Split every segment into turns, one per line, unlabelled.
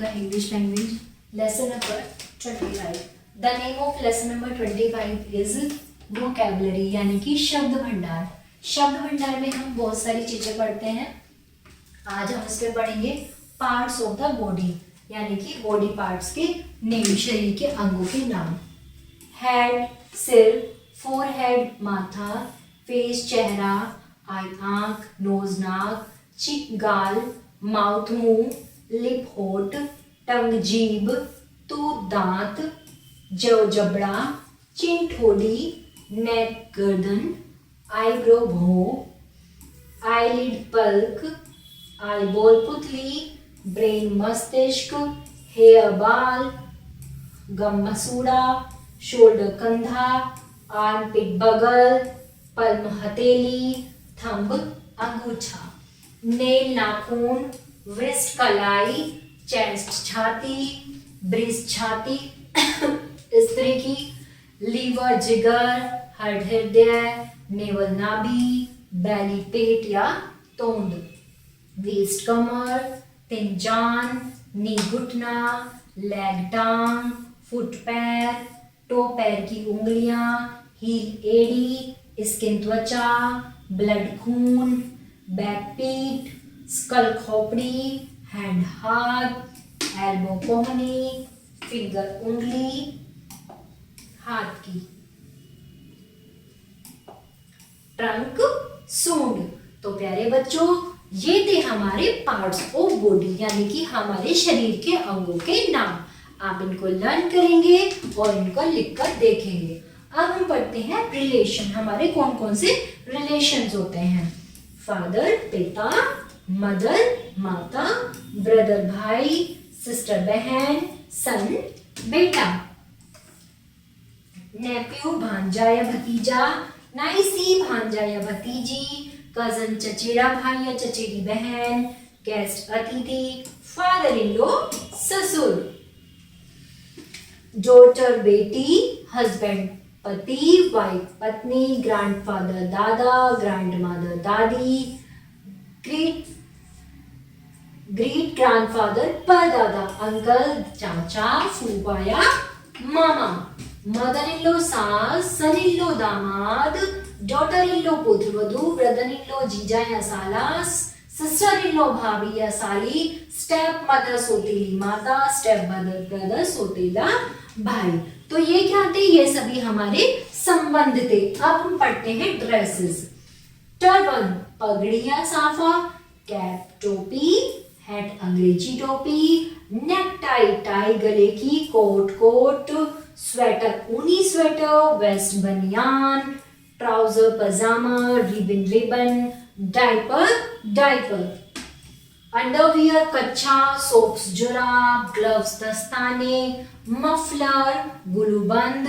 आपका English language lesson number 25। The name of lesson number 25 is vocabulary यानी कि शब्द भंडार। शब्द भंडार में हम बहुत सारी चीजें पढ़ते हैं। आज हम इसमें पढ़ेंगे पार्ट्स ऑफ द बॉडी यानी कि बॉडी पार्ट्स के नेम, शरीर के अंगों के नाम। हेड सिर, फोरहेड माथा, फेस चेहरा, आई आंख, नोज नाक, चिक गाल, माउथ मुंह, लिप होठ, टंग जीभ, टूथ दांत, जव जबड़ा, चिन ठोड़ी, नेक गर्दन, आईब्रो भौं, आईलिड पल्क, आईबॉल पुतली, ब्रेन मस्तिष्क, हेयर बाल, गम मसूड़ा, शोल्डर कंधा, आर्मपिट बगल, पल्म हथेली, थंब अंगूछा, नेल नाखून, व्रिस्ट कलाई, चेस्ट छाती, ब्रिस्ट छाती स्त्री की, लीवर जिगर, हार्ट हृदय, नेवल नाभि, बैली पेट या तोंद, वेस्ट कमर, तिन जान, नी घुटना, लेग टांग, फुट पैर, टो पैर की उंगलियां, हील एड़ी, स्किन त्वचा, ब्लड खून, बैक पीठ, स्कल खोपड़ी, हैंड हाथ, एल्बो कोहनी, फिंगर उंगली हाथ की, ट्रंक सूंड। तो प्यारे बच्चों, ये थे हमारे पार्ट्स ऑफ बॉडी यानी कि हमारे शरीर के अंगों के नाम। आप इनको लर्न करेंगे और इनको लिखकर देखेंगे। अब हम पढ़ते हैं रिलेशन। हमारे कौन कौन से रिलेशंस होते हैं। फादर पिता, मदर माता, ब्रदर भाई, सिस्टर बहन, सन बेटा, नेफ्यू भांजा या भतीजा, नाइसी भांजा या भतीजी, कजन चचेरा भाई या चचेरी बहन, गेस्ट अतिथि, फादर इन लॉ ससुर, डॉटर बेटी, हस्बैंड पति, वाइफ पत्नी, ग्रैंडफादर दादा, ग्रैंडमदर दादी, ग्रेट ग्रैंडफादर परदादा, अंकल चाचा, फूफा या मामा, मदर इन लॉ सास, सन इन लॉ दामाद, डॉटर इन लॉ पुत्रवधू, ब्रदर इन लॉ जीजा या साला, सिस्टर इन लॉ भाभी या साली, स्टेप मदर सौतेली माता, स्टेप ब्रदर सौतेला भाई। तो ये क्या थे? ये सभी हमारे संबंध थे। अब हम पढ़ते हैं ड्रेसेस। टर्बन पगड़ी या साफा, कैप टोपी, हैट अंग्रेजी टोपी, नेक टाई टाई गले की, कोट स्वेटर ऊनी स्वेटर, वेस्ट बनियान, ट्राउजर पजामा, रिबन, डायपर, अंडरवियर कच्छा, सॉक्स जुराब, ग्लव्स दस्ताने, मफलर गुलूबंद,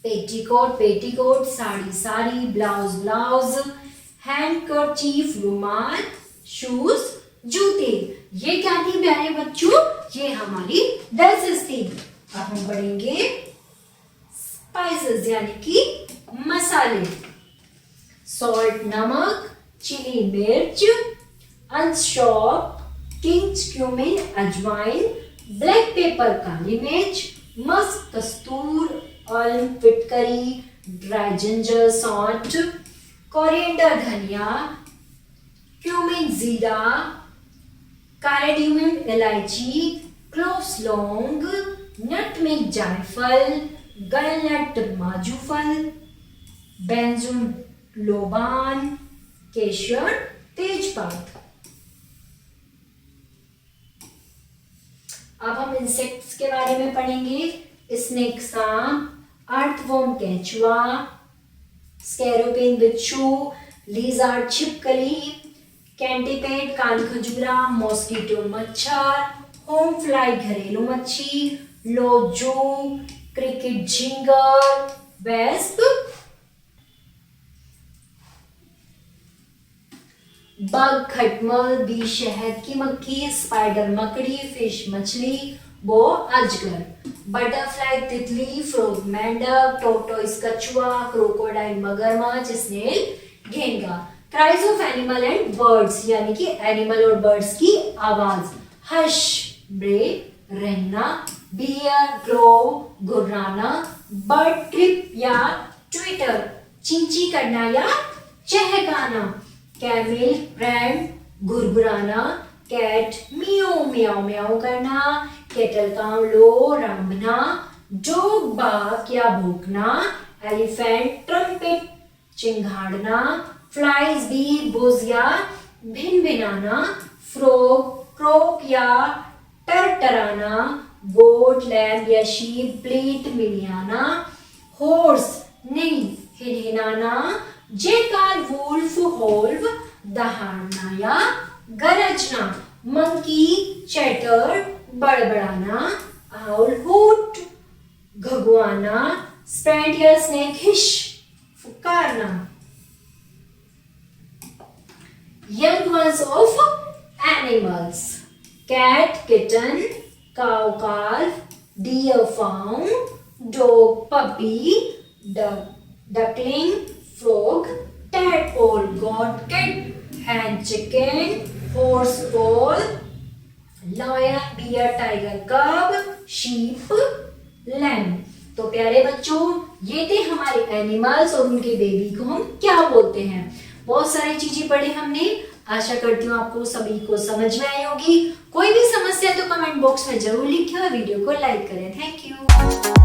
पेटीकोट, साड़ी, ब्लाउज, हैंडकरचीफ रुमाल, शूज जूते। ये क्या थी प्यारे बच्चों? ये हमारी ड्रेसेस थी। अब हम पढ़ेंगे स्पाइसेस यानी कि मसाले। सॉल्ट नमक, चिली मिर्च, अनशॉप, किंग्स क्यूमिन अजवाइन, ब्लैक पेपर काली मिर्च, मस्क कस्तूर, ऑलिव फिटकरी, ड्राई जिंजर सॉल्ट, कोरिएंडर धनिया, क्यूमिन जीरा, कार्डेमम इलायची, क्लोव्स लौंग, नटमेग जायफल, गलनट माजूफल, बेंजुन लोबान, केशर तेजपात। अब हम इंसेक्ट्स के बारे में पढ़ेंगे। स्नेक सांप, अर्थवर्म केंचुआ, स्कैरोपिन बिच्छू, लिजार्ड छिपकली, कैंटीपेड कान खजूरा, मॉस्किटो मच्छर, होम फ्लाई घरेलू मच्छी, लोजो, क्रिकेट झिंगर, वेस्प, बग खटमल, बी शहद की मक्खी, स्पाइडर मकड़ी, फिश मछली, बो अजगर, बटरफ्लाई तितली, फ्रॉग मेंढक, टोर्टोइस कछुआ, क्रोकोडाइल मगरमच्छ, स्नेल घेंगा। Cries of animal and birds यानी कि एनिमल और बर्ड्स की आवाज। हश ब्रेव रहना, बियर ग्रो गुर्राना, बर्ड ट्रिप या ट्विटर चींची करना या चहकाना, कैमल रैम घुरघुराना, कैट मियाओ मियाओ मियाओ करना, केटल काऊ लो रंभना, डॉग बार्क या भौंकना, एलिफेंट ट्रम्पेट चिंघाड़ना, फ्लाइज बी बुज या भिनभिनाना, फ्रॉग क्रोक या टरटराना, गोट लैम्ब या शीप ब्लीट मिलियाना, हॉर्स नहीं हिनहिनाना, जेकाल वुल्फ होल्व दहाड़ना या गरजना, मंकी चैटर बड़बड़ाना, आउल हूट घगुआना, स्पैंट या स्नेक हिश फुकारना। Young ones of animals: cat, kitten, cow, calf, deer, fawn, dog, puppy, duckling, frog, tadpole, goat, cat, hen, chicken, horse, bull, lion, bear, tiger, cub, sheep, lamb। तो प्यारे बच्चों, ये थे हमारे animals और उनके बेबी को हम क्या बोलते हैं। बहुत सारी चीजें पढ़ी हमने। आशा करती हूँ आपको सभी को समझ में आई होगी। कोई भी समस्या तो कमेंट बॉक्स में जरूर लिखिए और वीडियो को लाइक करें। Thank you.